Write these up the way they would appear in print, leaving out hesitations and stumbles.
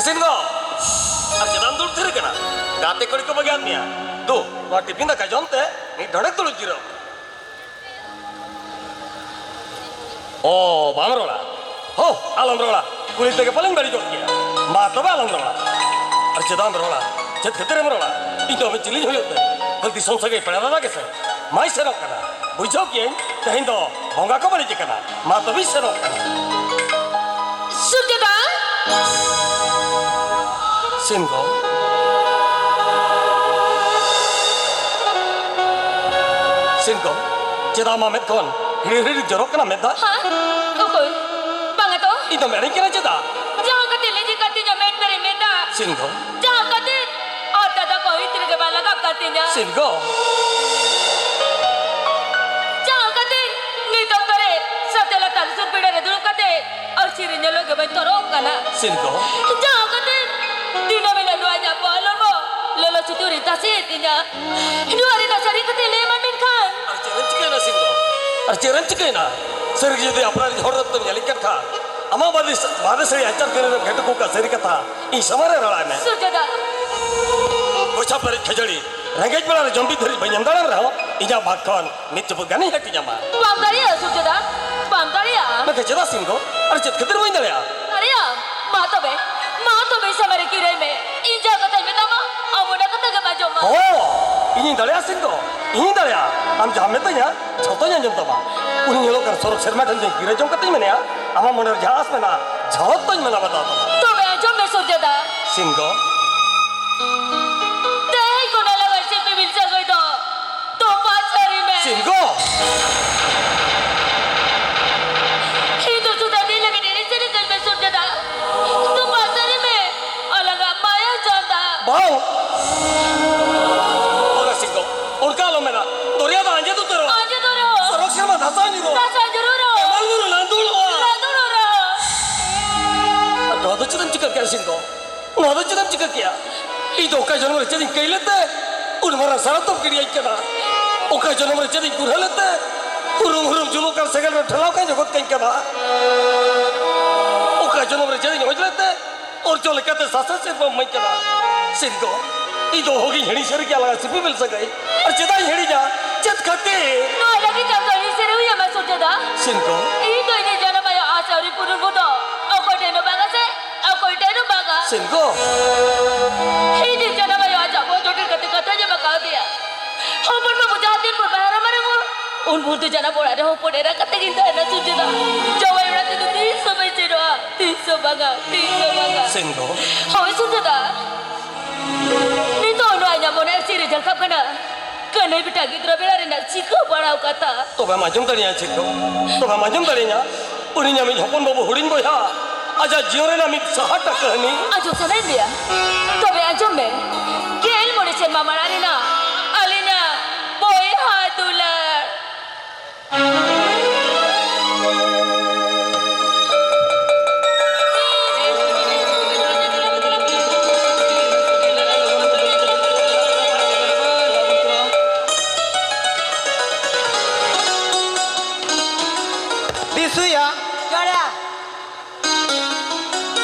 Sin go. Aja dan dulu terus kena. Gate kau itu bagian ni. Do, waktu pindah ke jonte, ni dadak dulu jiro. Oh, bang rola. Oh, alam rola. Kulit tega paling bari jok kia. Mata ba alam rola. Aja dan rola. Jat ketere rola. Itu kami cili jauh tu. Kalau disong sagai pada ada kese. Mai serok kena. Bujok yang, dah itu. Bangga kau balik kena. Mata bi serok kena. Sudah. Singo. Singo. Jeda mamet kon. Hiri jorok kena meta. Hah? Okey. Bang itu? Itu meri kena jeda. Jangan kata lagi katanya main beri meta. Singo. Jangan kata. Oh, tak kau itu ke bala kap katanya. Singo. Jangan kata. Ni doktor setelah tansun peda dulu kata. Akhirnya lo ke bentorok kana. Singo. Jangan kata. Dina mena doanya balon mo. Lolo cuturi tasitinya. Dua hari nasari kata leman minkan. Arciran cikena Singo. Arciran cikena. Sergi itu apa lagi hormat tu nyalikan kah? Ama badis saya ajar kena begitu kuka seri kata. Ini samara rala ni. Sudah. Bocah perit kejali. Rengket belar jombi dari banyandaran rao. Ija bahkan ni cepat gani hati nyama. Bang Daria sudah. Bang Daria. Mereka jelas Singo. Arcit keter main dah ya. Daria. Mato be sama rekire me. Inja kata betama. Amuda kata ke maju ma. Oh, ini dah ya Singo. Ini dah ya. Am jamet tu ya. Contohnya jom tu mah. Uni nyelok kan sorok sermat dan kira jom kata mana ya. Ama mana jahas mana. Jauh tu mana bata tu. Tu be aja me sudah. Singo. Deh kona lawan si pibil jago itu. Tu pasari me. Singo. Itu sudah di lagi di sini kan me sudah. Tu pasari me. Alaga maya janda. Bau. Oke Singo. Urka lo mana. Doria dah anje tu terus. Aja dulu. Sorok siapa dasar ni lo. Dasar jururo. Emal dulu landul lo. Landuro. Nada cakap cakap kaya Singo. Nada cakap cakap kaya. Itu okai jono mereka jadi kaya lete. Urmara sarat tu kiri aja na. Okai jono mereka jadi kurang lete. Hurum julu kan segal bertelau kan jogot kan kaya. Okai jono mereka jadi nyoj lete. Or jo lekate sasa se pemain kaya. Singo. Itu hoki hiri seri kaya laga sipi bel sagai. Arcita hiri ja. Cet kate. No lagi janda di sini ya me sudah. Singo. Itu ini jangan maya asari purun bodo. Aku deno baga se. Aku deno baga. Singo. Ini jangan maya aja bodo kata aja bakal dia. Hopun mau jahatin pun bahara marengu. Unpun tu jangan boleh ada hopun era kata kita ada sudah. Jawa yang itu tiso bencidoa. Tiso baga. Singo. Hawi sudah. Itu anu hanya mau siri jalkap kena. Kena ibita gitra bela rena cika parau kata. Toba majum tadi ya Singo. Toba majum tadi nya. Urinya mi hopun babu hurin boya. Aja jiore na mi sahata kahani. Ajo sana dia. Tobe ajo me. Gel mau dicen mama rina. Alina boy hadular. Suya, Jaya,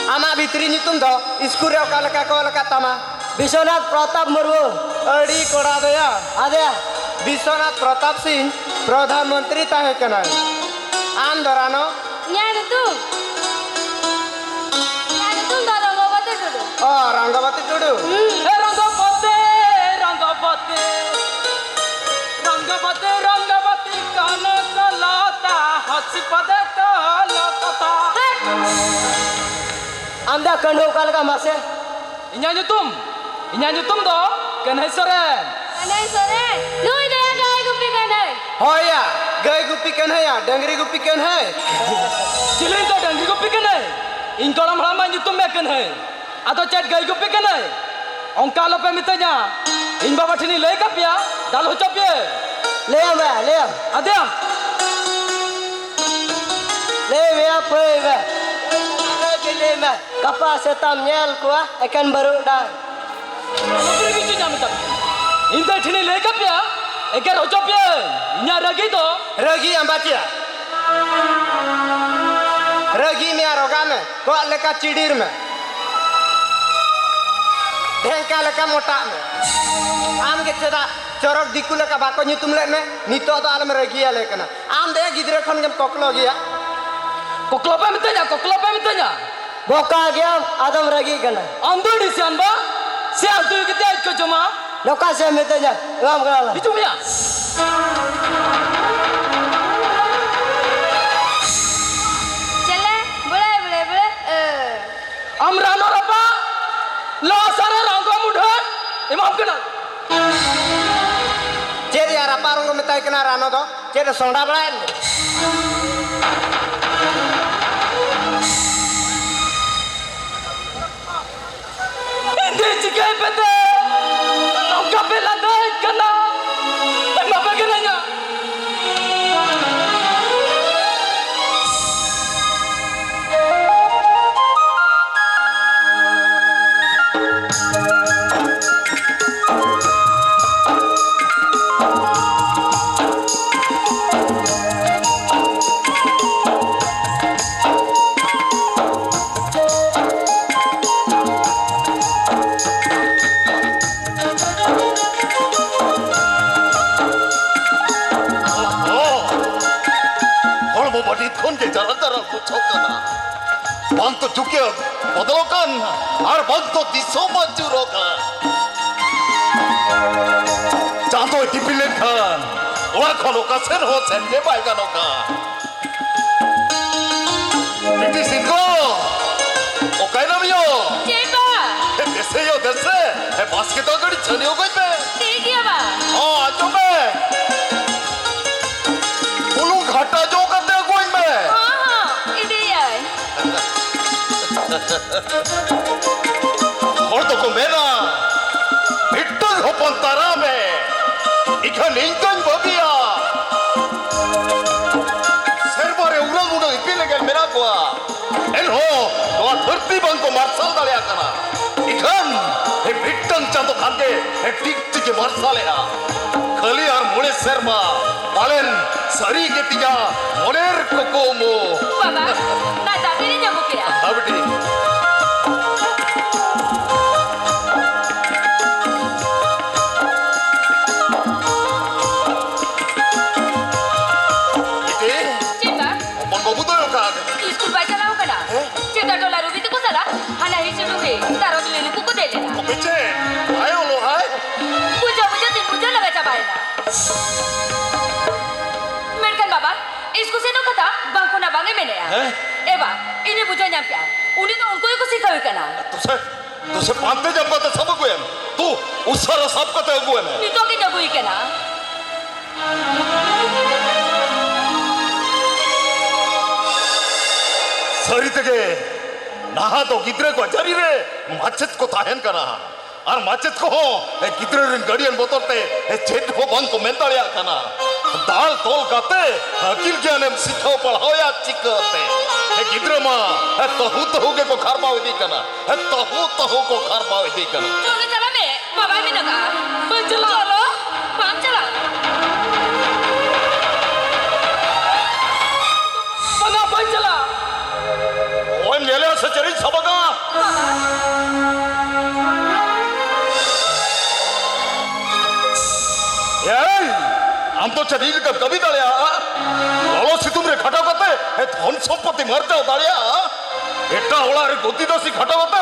ama bitri nyutum do, iskur ya kalau kata ma, Biswanath Pratap Murmu, adi kora daya, ada Biswanath Pratap Singh, Pradhan Mantri tahe kenal, am dorano, Nyada tu dah Ranggapati dulu. oh Ranggapati tudu, Ranggapati kana kalata hasi pada kalata. anda kandu kalka masih. Inya nyutum do Kanai Soren. Kanai sore, lu dah ada aku pikanai. oh ya, gay gupi kan hai ya, dengri gupi kan hai, Cilin to danggi gupi kanai. In kolam halaman nyutum me kanai. Atau chat gai gupi kanai. Ongka lo pe mitanya. In baba thini lei kapya, dal ho chapye. Liam, Adya. apa ini? Lima, kapas setam nyel kuah ikan baru dah. Nopri bicu nyamita. Inta thini lei kapya. Eker ho chapye. Nya ragi to. ragi ambacia, ragi mi arogame, kok leka cidir me, ढेंका लेका मोटा में आम के चेदा चरक दिकु लेका बाको nyutum ले में नितो तो आलम रगिया लेकना आम दे गिदरे खन गेम कोकलो गया koklo pa mitanya boka gya adam ragi kana ando di sian ba si antu kita ikut cuma loka se mitanya ngam kana itu ya चले बड़े बड़े बड़े amrano rapa lo sare rangga muda imam kena चेद यार पारों को मिताई कना रानो तो चेद सोंडा बड़ा है Hindi cikay pete ang kapila dahil ka na ay mapagana niya Hormo badit kon ke jalan-jalan pucokana. Bantu juga bodolokan, ar bantu disomajurokan. Janto dipilekan, orang kono kasen ho sende baikanokan. Bibi singko, okai namyo. चेपा Dese yo dese, basket agadi chani ho goi be. ठीक है बा Oh, ajo be. Ulung घाटा जो करते कोई में. हाँ इधर यार और तो को मेरा बिट्टल हो पंतारा में इखन इंकन बबिया सरबारे उड़ल उड़ल इपिले गल मेरा कोआ एन हो तो धरती बंग को मार्शल दालिया कना इखन ए बिट्टन चांदो खांगे ए टिक टिक मार्शल है खाली और मुड़े शर्मा पालन सरी के तिया मोनेर कोकोमो बाबा ना जाते नहीं जाबो क्या अबटी चेपा Mon babu to yung kag. School by चलाओ कना चेता डॉलर रुपये तो कुछ हना हिस्से रुपये तारो दिले ने कुको दे देना Piche, ayo lo hai. पूजा पूजा दिन पूजा लगा चबाए ना मेरकन बाबा इसको से नो कथा बांको ना बांगे मैंने यार एबा इन्हें पूजा न्याम प्यार उन्हें तो उनको ही कुछ सिखावे कना तुझे पांते जब बात सब को है. तू उस सारा सब को तो को है. नितो की जगुई कना सरी तके नहा तो कितने को जरी रे माचित को ताहन कना. और माचित को कितने rin गाड़ियन बोतरते चेट को बंद को मेंटालिया कना. दाल तोल काते अकिल ज्ञान हम सिखाओ पढ़ाओ या चिकते. कितने माँ तहु के को खारबाव दी कना. तहु को खारबाव दी कना. चलो चला बे बाबा भी नका चलो पाम चला Banga pancala ओए मेले से चरी सबका यार हम तो चरील का कभी डालिया लालो से तुमरे खटा करते है धन संपत्ति मर जाओ डालिया एटा होला रे गोदी दोसी खटा करते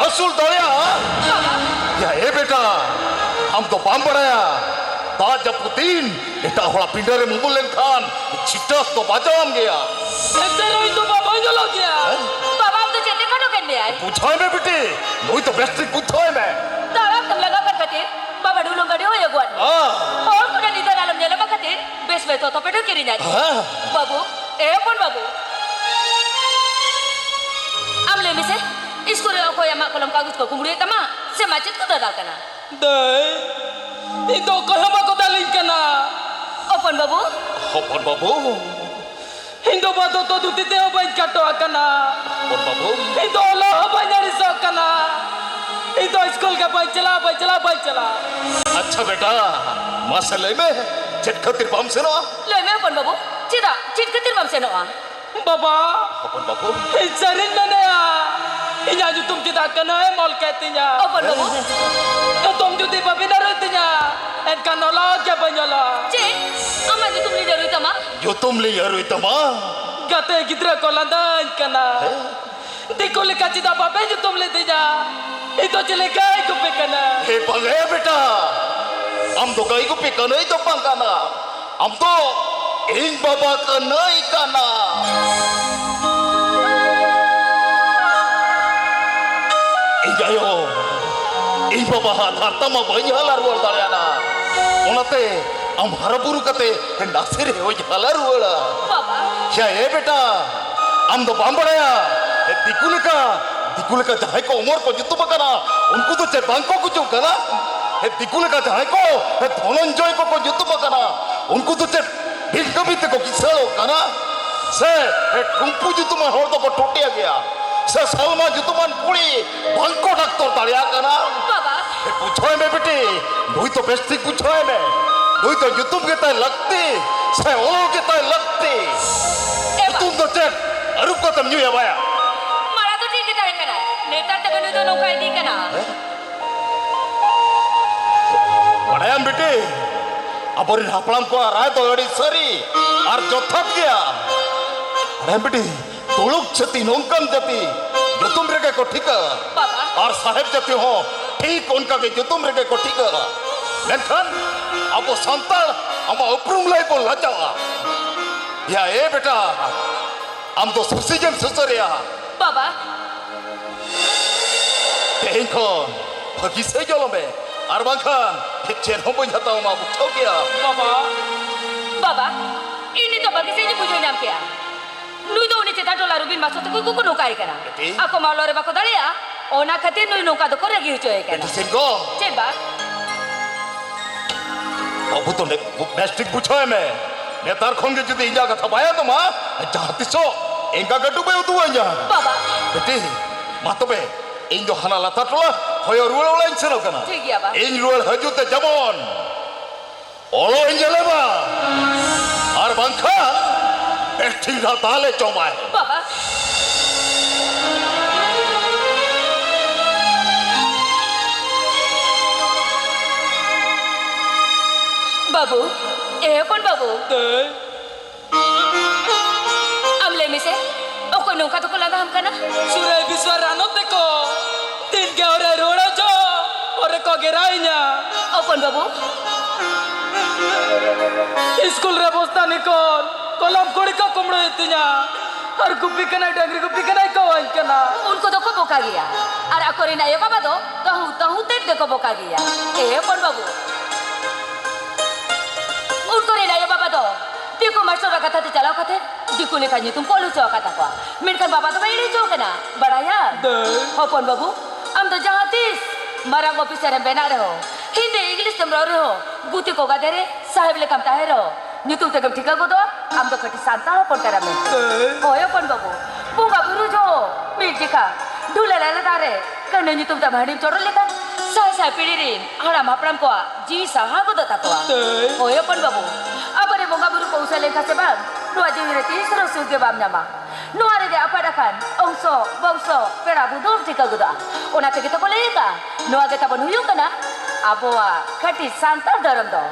असूल डालिया या ए बेटा हम तो पाम पड़ाया ताज पुतीन एटा होला पिंडरे मुबुलेन खान चिट्टा तो बाजा हम गया Entero itu bapak jolo dia बाबा हम तो चेते खड़ो करने आए पूछा है मैं बेटे वही तो बेस्ट पूछा है मैं तारा तम लगा कर कते बाबा डुलो गड़े हो यगवान हाँ और कुना निदर आलम नेला बकते बेस में तो पेटो किरी जाती हाँ बाबू ए अपन बाबू amle mise iskure ko ya mak kolam kagus ko kumuri tama se macet ko dadal kana dai itu kalau aku dalin kena opan babu Hopon babu Indo bato to dutite obai kato akana Hopon babu Indo Allah obai nyari sokana Indo school ka baichala अच्छा बेटा मसले में चिटखतिर बम से ना le me opan babu cida cit ketir bam seno a baba Hopon babu Isarin na ya Inya jutum kita kena mol ketinya. Opon babu. Tutum juti babi darutinya. En kanola kya banyola. Cik, ama jutum ni dari tama. Yutum li yaru itama. Gate gidra kolandan kana. Dikuli kacida babe jutum le tinya. Ito chile kai ko pekana. He pangai beta. Am to kai ko pikana ito pangkana. Am to ing baba kana ikana. Injayo. Ing baba harta ma banyak halar wal daliana. Onate am harapuru kate nasir ho halar wala. Baba. क्या है बेटा हम तो बांबड़या दिकुल का जहाँ को उमर को जितु बकना उनको तो चाहे बांको कुछ करा दिकुल का जहाँ को धनंजय को जितु बकना उनको तो चाहे भिलकबित को किसलो कना से टुंपू जितु में होड़ तो को टूटिया गया से सलमा जितु मन पुड़ी बांको डॉक्टर तालिया कना Baba. पूछो है मैं बेटी वही तो बेस्टी पूछो है मैं वही तो यूट्यूब के ताय लगती से ओलो के ताय लगती Eba. तुम तो चेक अरुप को तम न्यू या बाया Malah tu dia kita kena. Netar tekan itu nongkai di kena. बढ़ाया बेटे अब और हापलाम को आ रहा है तो अड़ी सरी और जो थक गया बढ़ाया बेटे तो लोग छती नोंकम जाती जो तुम रेगे को ठीक Baba. और साहेब जाती हो ठीक उनका के जो तुम रेगे को ठीक लेकिन अब वो संताल हम उपरुम लाई बोल लजावा या ए बेटा हम तो सुसीजन सुसरिया Baba. देखो भगी से जो में और बंखान ये चेहरों पर जाता हूँ माबू ठोक गया Baba. Baba. Ini tu bagi saya pujuk nyam kia. Nui tu ni cerita dolar rubin masuk tu kuku nongkai kena. Betul. Aku mau lore bako dalia. Ona khatir nui nongka tu kore giu coy kena. बेटी सिंगो Ceba. अब तो nastic पूछो है मैं नेतार खोंगे जुदी इंजा का थपाया तो माँ जाती सो इंगा गड्डू पे उतु इंजा Baba. बेटी माँ तो बे इन जो हना लाता टोला होयो रुल वाला इंसे नो कना ठीक है बा. इन रुल हजूते जबोन ओलो इंजा लेबा और बंखा बेटी राता ले चौमाए Baba. Babu, pun babu. Dei. Amle mise. Aku nongka tu kula ham kana. Surai biswarano teko. Tin ke ore roda jo. Ore ko gerainya. Apun babu. School re bosta nikon. Kolam kuri ko kumro itinya. Har gupi kana dagri gupi kana ko wan kana. Unko to ko boka gaya. Ar aku rina ya baba do. Tahu ted de ko boka gaya. Pun babu. Unko rina ya baba do. Diku masuk kata tu jalan kata. Diku ni kanyu tum polu cakap kata ko. Minkan baba tu mai ni cakap kana. Badaya. Dei. Apun babu. Am to jahatis. Marang officer yang benar ho. Hindi English tembrau ho. Guti ko gadere. Sahib le kam tahe ho. Nitu te kam tika ko do. Am to kati santa pun karamen. Oh ya pun babu. Bunga buru jo. Mijika. Dula lala tare. Karena nitu ta bhadim chorol lekan. Saya pilihin. Haram hapram ko. Ji saha ko do takwa. Oh ya pun babu. Apa ni bunga buru ko usah lekas sebab. Nua jiwi reti seru suge bam nama. Nua rede apa dakan. Ongso, bongso, perabu dom tika guda. Ona te kita ko leka. Nua kita pun huyung kana. Aboa kati santa daram do.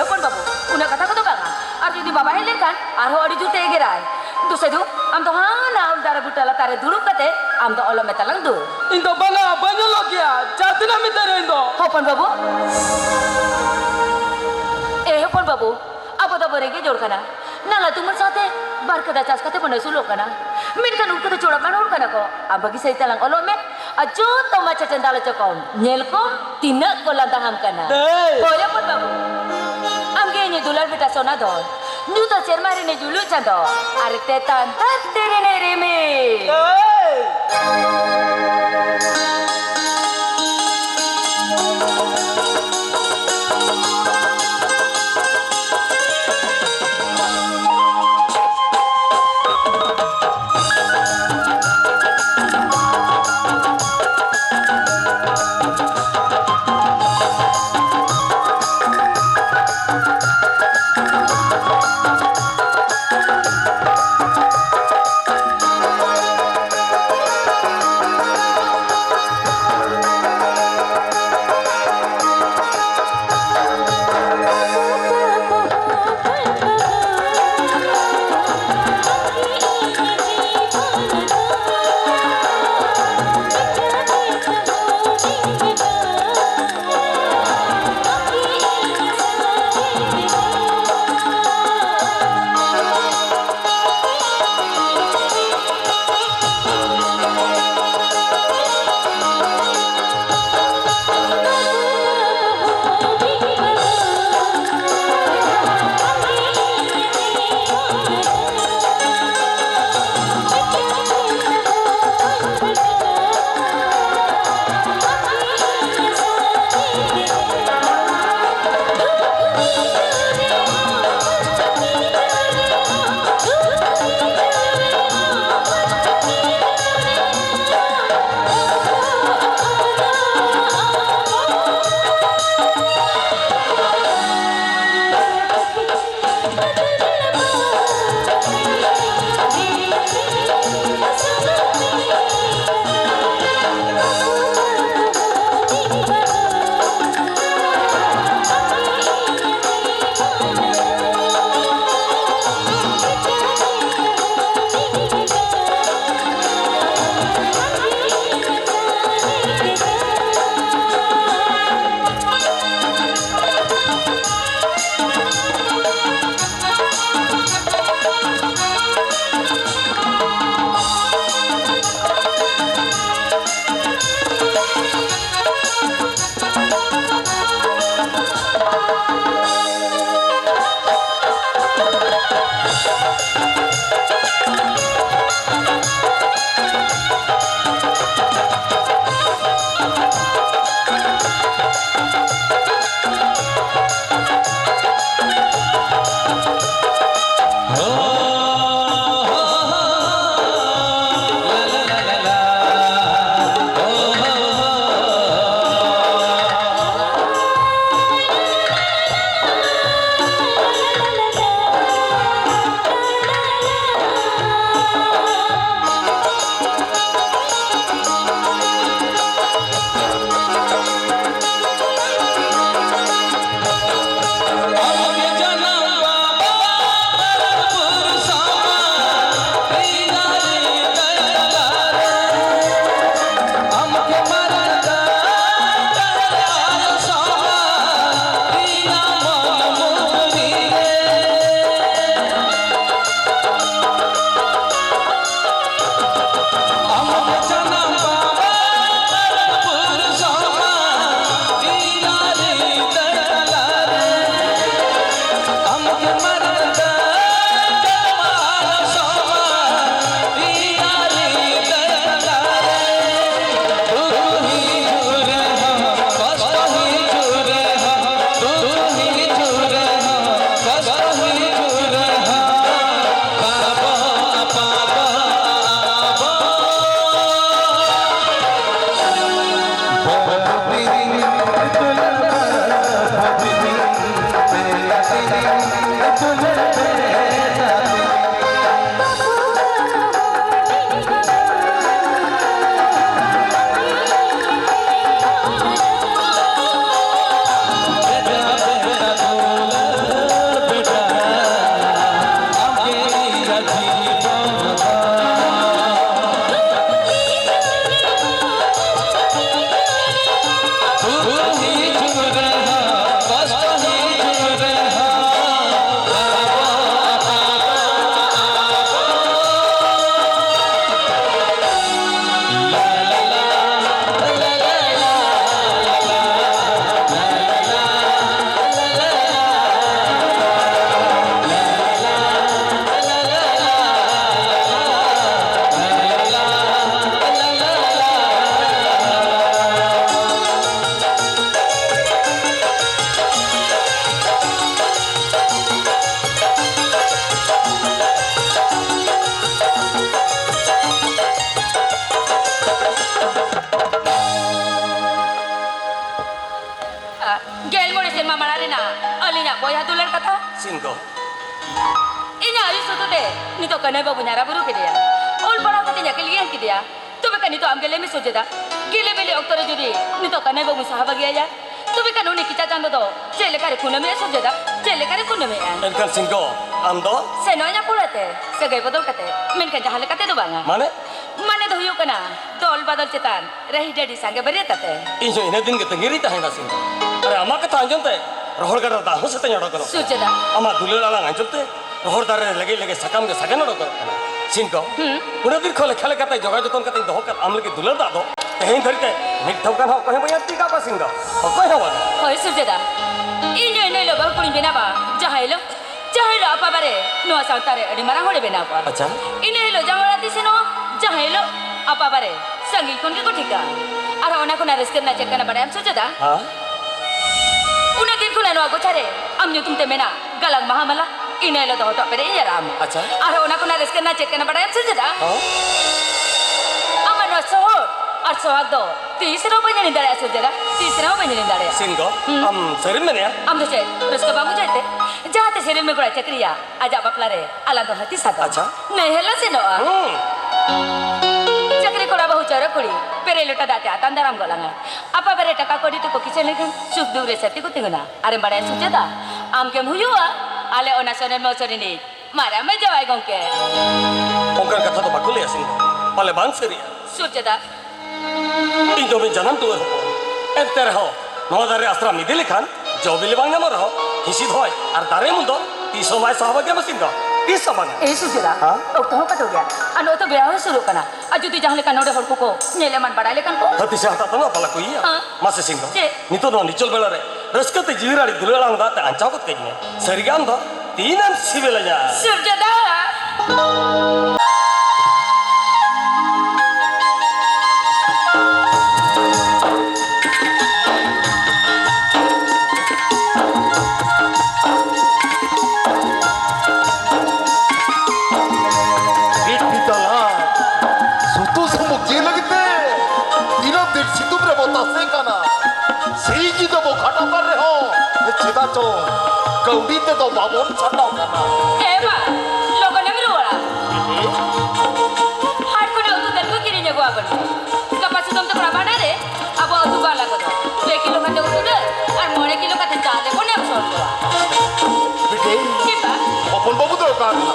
Pun babu. Una kata ko do banga. Arti di baba hele kan. Arho adi jute gerai. Tu sedu. Am to hana am dara butala tare dulu kate. Am to olo metalang du. Indo bala banyolo kya. Chatina mitare indo. Pun babu. Pun babu. Apa dah beregi jod kana. Nala tumar sate bar kada chas kate bana sulo kana. Min kan ukka choda banor kana ko. Ab bagi sai talang olo me. Ajo to macha cendala chokom. Nyel ko tinak ko landaham kana. Dei. Oh ya pun babu. Amge ni dular beta sona dor. Nu to cermari ne julu chando. Arte tan tat tere ne reme. Dei. Gel mo resin mama na alinya boy hatular kata. Singko. Inya ayu soto de nito kanai babu nyara buru ke dia. Ol para ko tinya kelian ke dia. Tube kan nito am gele me soje da. Gele bele oktore jodi nito kanai babu sahaba gaya ya. Tube kan uni kita chando do. Chele kare kuna me soje da. Chele kare kuna me an. Enkan Singko. Amdo. Senonya pulate. Segai bodol kate. Menkan jahale kate do banga. Mane? Mane do hiu kana. Dol badal cetan. Rahi jadi sange beri tate. Injo ina din kita ngiri tahan na Singko. Are ama kata anjon te. Rohor kara dahu se tanya rokano. Soje da. Ama dulel alang anjon te. Rohor dare lege sakam ke sagan rokano. Singko. Una dir khole khale kata joga joton kata doh kat amle ke dulel da do. Tehin dhari te mitthau kan ho kohe bayati ka pa Singko. Ho kohe wa. Hoi soje da. Inyo ino lo ba kurin bena ba. Jahai lo apa bare no sautare adi marang hole bena ba. Acha. Ino lo jamara tisino jahai lo apa bare sangi kon ke kotika. Ara ona kona resker na check kana bare am soje da. Ha? Una din kuna no ago chare am nyu tumte mena galang mahamala ino lo to pere iya ram. Acha. Ara ona kona resker na check kana bare am soje da. Ha? Amano sohor ar sohag do tisro banjani dare soje da. Tisro banjani dare. Singko. Am serin mene ya? Am doce, reska bangu jate. Jahate serin me gora cakriya. Aja baplare ala do hati sada. Acha. Nahi hela seno. Cakri kora bahu cara kuri. Pere lota date atan daram golanga. Apa bere taka kodi to kokise lekan suk dure sati ko tinguna. Are bare sujada. Am kem huyua. Ale ona sonen mo sorini. Mara me jawai gongke. Ongkar kata to bakul ya Singko. Pale bang seria. Sujada. Injo me janam tu ho. Enter ho. No dare astra midile khan. Jobili bang namor ho. Hisid hoy. Ar dare mundo. Tiso mai sahabagya ma Singko. Tis sabana. Eh sujada. Ha? Okto ho kato gya. Ano to beha suru kana. Aju tu jahle kan ode horku ko. Nyele man badale kan ko. Hati sa hata tano pala ko iya. Ha? Masa Singko. Je. Nito no nichol belare. Raskate jivirari dulelang da ta anchagot kayne. Sarigam do. Tinan sibelanya. Sujada. Sutu samuk je lagte. Dina dir situ bre botase kana. Sei ji to bo khata kar rahe ho. Ye cheda cho. Kaudi te to babon chanda kana. Eva, logo ne miru wala. Har ko na utu darko kiri ne go agon. Kapas tum to prabana re. Abo utu gala ko. 2 kilo khate utu de. Ar 9 kilo khate chale ko ne absor ko. Bite. Kiba? Opon babu to kana.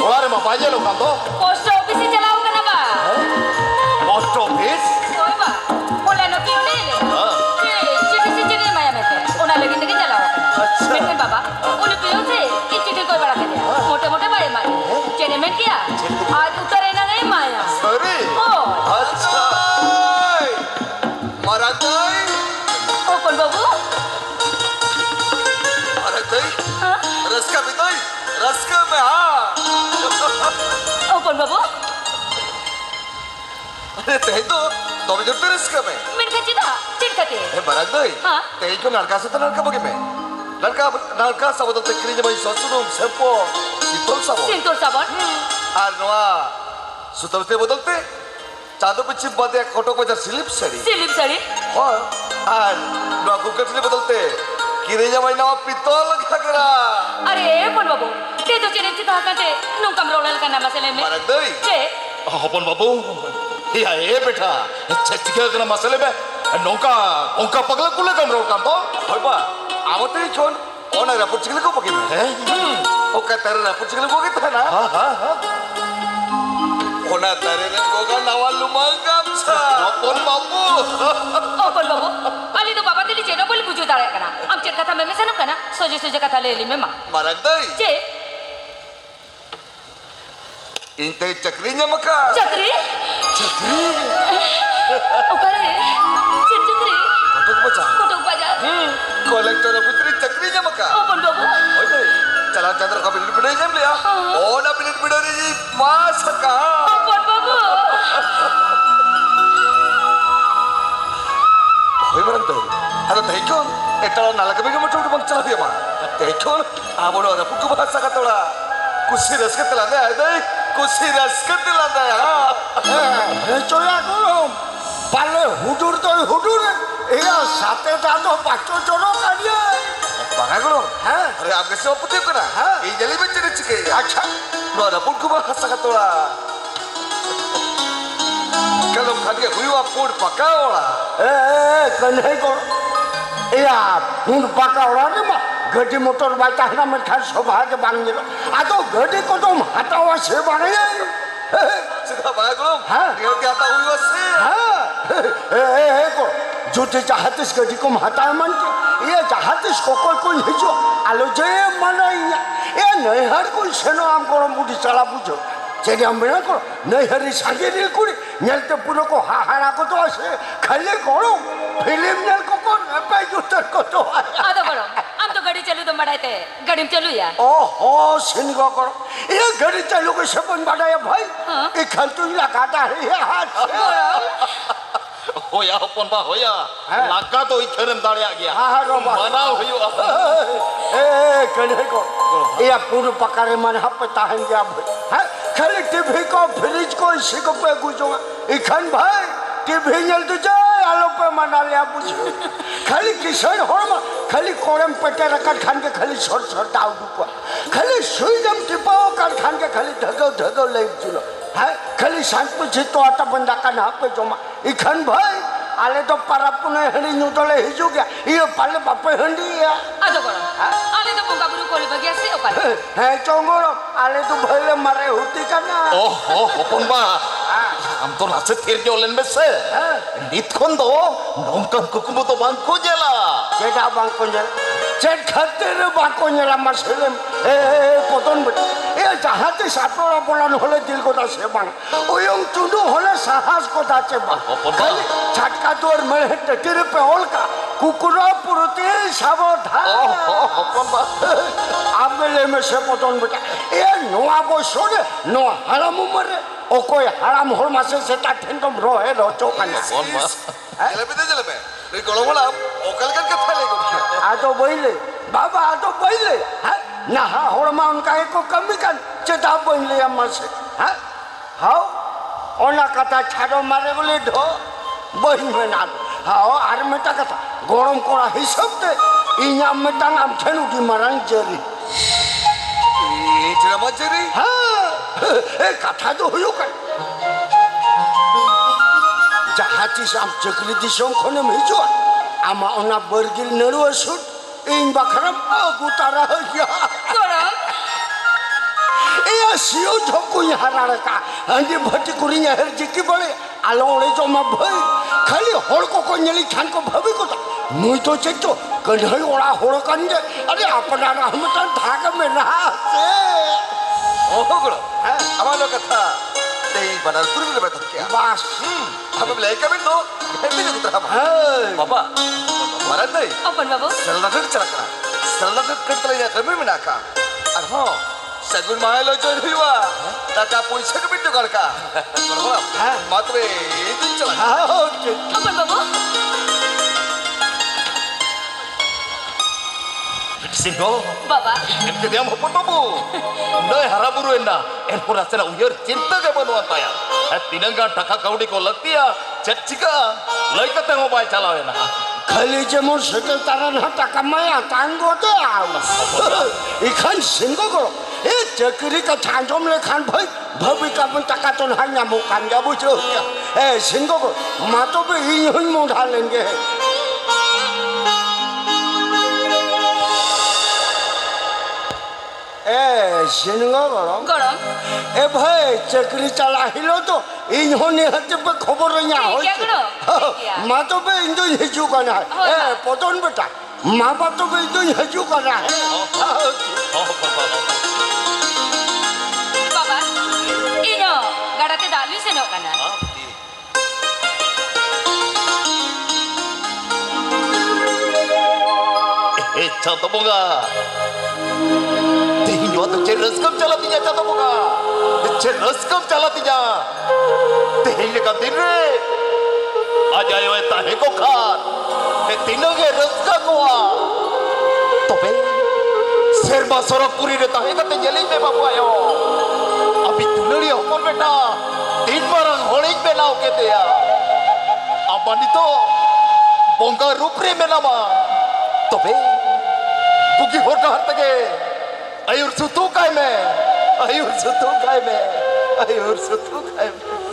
Olare ma baje lo kando. Post office e chalao kana ba. Post office. Oi ba. Bola no kiu ne le. Chiti se chiti maya mete. Ona lagi ne chalao kana. अच्छा। Meten baba. Uni piyo se ki chiti koi bada ke dia. Mote mote bare mari. Chene men kiya. Aaj utare na nahi maya. Sorry. Oh. अच्छा. Maratai. Oh kon babu. Maratai. Ha? Raska bitoi. Raska में हाँ. Oh kon babu. अरे तहे तो भी जरूर risk में. Men ka chita. Chit kate. ए Barack दो. हाँ. तहे को लड़का से तो लड़का बगे में. लड़का सब तो तकरीर जब सोचूं सेपो सितोल सब. Sintul sabon. আর নোয়া সুতলতে বদলতে চাঁদো পিছি বাদে কটক বাজার স্লিপ শাড়ি Silip sari. হয় আর নোয়া কুকাটলি বদলতে Kiranya main nama pitol kagera. Are pon babu. Dia tu cina cita kante nungkam rolal kan nama seleme. Mana doi? Cek. अपन बाबू या ए बेटा चचिका कना मसले में नौका नौका पगला कुले कम रोल काम तो होय बा आवते छोन ओना रपुट चिकले को पके में है ओका तारे रपुट चिकले को किता ना हां हां हां ओना तारे ने गोगा नावा लुमांगम सा अपन बाबू Pon babu. Ali tu bapa tadi cina boleh bujuk tarik kana. Am cek kata meme sana kana. Soje kata leli memang. मारक दई Cek. इंते चक्रीnya मका Cakri. चक्री Okare. Cek cakri. कोटक बचा Kotak baja. कलेक्टर पुत्री चक्रीnya मका Pon babu. होय दई चला चंद्र का बिल बिड़े जम लिया ओना बिल बिड़े जी मास का Pon babu. होय बरं दई आता देखोन एटाला नालक बेग मोठो मोठो चला दिया मा देखोन आबोनो अदा पुकु भाषा का तोड़ा कुछ रस के तला दे दई कुछ रस के तला दे চলা গরম পালে হুডুর তো হুডুর এরা সাথে দাদো পাঁচশো জনও কাটিয়ে बागा करो হ্যাঁ अरे आपके से पुते को ना हाँ। ये जली में चले चिके अच्छा नो अदा पुकु भाषा का तोड़ा कल खाके हुई वा फूड पका वाला এ কন্যাই কর এরা হুন পাকা ওরা রে মা গটি মোটর বাইক তাহলে আমার খাস সভাকে বানিয়ে আদৌ গটি কত হাতাও সে বানিয়ে सीधा बागा करो हाँ। ये क्या आता हुई वा से হ্যাঁ কর যদি চাহাতিস গটি কম হাতায় মানকে এ চাহাতিস ককর কোন হিজো আলো যে মানাই এ নৈহার কোন সেনো আম করম বুটি চালা বুঝো যেটা আমরা না করো নৈহারি সাজিয়ে দিল করে নেলতে পুরো কো হাহারা কত আছে খাইলে করো ফিল্ম নেল কখন এপাই জুতার কত Ada baru. Am tu gadi chalu tu madai te. Gadi chalu ya. ও হো সিনগ করো এ গাড়ি চালু করে সেবন বাড়ায় ভাই হ্যাঁ। এখান তুই লাগাতা রে হাত होया अपन बा होया हाँ। लाका तो इखरम दाड़िया गया हाँ, रोबा। मना हुई এ কেনে কর এ পুরো পাকারে মানে হাপে তাহেন যা হ্যাঁ খালি টিভি কো ফ্রিজ কো ইসে কো পে গুজো এখান ভাই টিভি নেল তো যায় আলো পে মানা লিয়া বুঝো খালি কিশোর হরমা খালি করম পেটে রাখার খানকে খালি সর সর দাও দুপা খালি সুইজম টিপাও কার খানকে খালি ঢগাও ঢগাও লাগছিল হ্যাঁ খালি শান্ত জিতো আটা বন্ধা কান হাপে জমা এখান ভাই আলে তো পারা পুনে হেঁড়ি নুতলে হিজু গিয়া ইয়ে পালে বাপে হেঁড়ি Ada baru. Ali tu pun kaburu koli bagi asi okare. হ্যাঁ চঙ্গর আলে তো ভইলে মারে হতি কানা ओहो अपन बा हम तो नाचे तेर के ओलन में से হ্যাঁ नित खोन दो नौकन कुकुम तो बांग को जेला যেটা বাঙ্কঞ্জেল চেট খাতে রে বাঙ্কঞ্জেল আমার ছেলে পতন বটে এ যাহাতে সাপড়া বলানো হলে দিল কথা সে বাং ওয়ং চুডু হলে সাহস কথা আছে বাং খালি ছাটকা তোর মেরে টেটের পে অলকা কুকুর পুরুতে সাবধান ओहो अपन बा আমলে মে সে পতন বটে এ নোয়া বছরে নোয়া হারাম মরে ও কই হারাম হর মাসে সেটা ঠেন্ডম রহে রচকানে अपन बा जले पे रे गोलमला ओकल कर के थाले को आतो बहिले बाबा आतो बहिले हाँ ना हाँ होरमा उनका एको कमी कर चेता बहिले अम्मा से हाँ हाँ ओना कथा छाड़ो मारे बोले ढो बहिन में ना हाँ आर मेटा कथा गरम करा हिसाब दे इन्या मेटा नाम ठेनु की मरंग जरी ये जरा मजरी हाँ ए कथा तो हुयो कर जाहाती साम चक्री दिसों खोने मिजो आमा ओना बर्गिल नरु असुट इन बखरम गुतारा गया Korang. ए सियो झोकु यहारा का अंजे भट्टी कुरिया हर जिकी बड़े आलोड़े जो म भई खाली होड़ को नेली खान को भवी को मुई तो चेतो कन्हई ओड़ा होड़ कंजे अरे अपना हम तो धाग में ना से ओहो गुलो हमारो कथा ते बनार तुरी ले बैठ क्या बस अब लेके भी तो हेडी जो उतरा है बाबा मारा दे Open babu. सलना चला करा सलना करतले या कमी में नाका अरे हो सगुन मायलो जो हुआ टाका पैसा के बिट्टू करका बोला मत रे दिन चला हाँ Open babu. Singo Baba. Em dia mau babu Noi haraburu enna en pura sena uyar cinta ke banu antaya tinangga taka kaudi ko lagtiya cecika lai ka tengo bai chalawena খালি যেমন সেটা তারা না টাকা মায়া টাঙ্গতে এখান সিংহ করো এই চাকরি কা ছাঁচমলে খান ভাই ভাবি কাপন টাকা তো হাই না মো কান যাবো এ সিংহ করো মা তো বে ই হই মো ঢালেঙ্গে এ সিংহ করো গরম এ ভাই চাকরি চালা হিলো তো ᱤᱧ ᱦᱚᱸ ᱱᱤᱦᱟᱹᱛ ᱯᱮ ᱠᱷᱚᱵᱚᱨ ᱤᱧᱟ ᱴᱷᱤᱠ ᱦᱳᱭ ᱜᱮᱭᱟ ᱜᱚᱲᱚ, ᱴᱷᱤक ᱜᱮᱭᱟ. ᱢᱟ ᱛᱚᱵᱮ ᱤᱧ ᱫᱚᱧ ᱦᱤᱡᱩᱜ ᱠᱟᱱᱟ ᱦᱳᱭ, ᱮ ᱢᱟ. ᱯᱚᱫᱚᱱ ᱵᱮᱴᱟ ᱢᱟ ᱵᱟ ᱛᱚᱵᱮ ᱤᱧ ᱫᱚᱧ ᱦᱤᱡᱩᱜ ᱠᱟᱱᱟ Baba, ino, garate dali senok kana. Contoh bunga. Tinggi waktu ceras kam cala tiga contoh bunga. Ceras kam cala tiga. Tinggi ka tinre. Aja yo tahe ko khat. Tino ke raska koa. Tobe. Serba sorak puri re tahe kate jeli me babu ayo. Abi tulari hopon beta. Tin barang holik belau ke dia. Abani to. Bongga rupre menama. Tobe. Buki horta hartage. Ayur sutu kai me. Ayur sutu kai me. Ayur sutu kai me.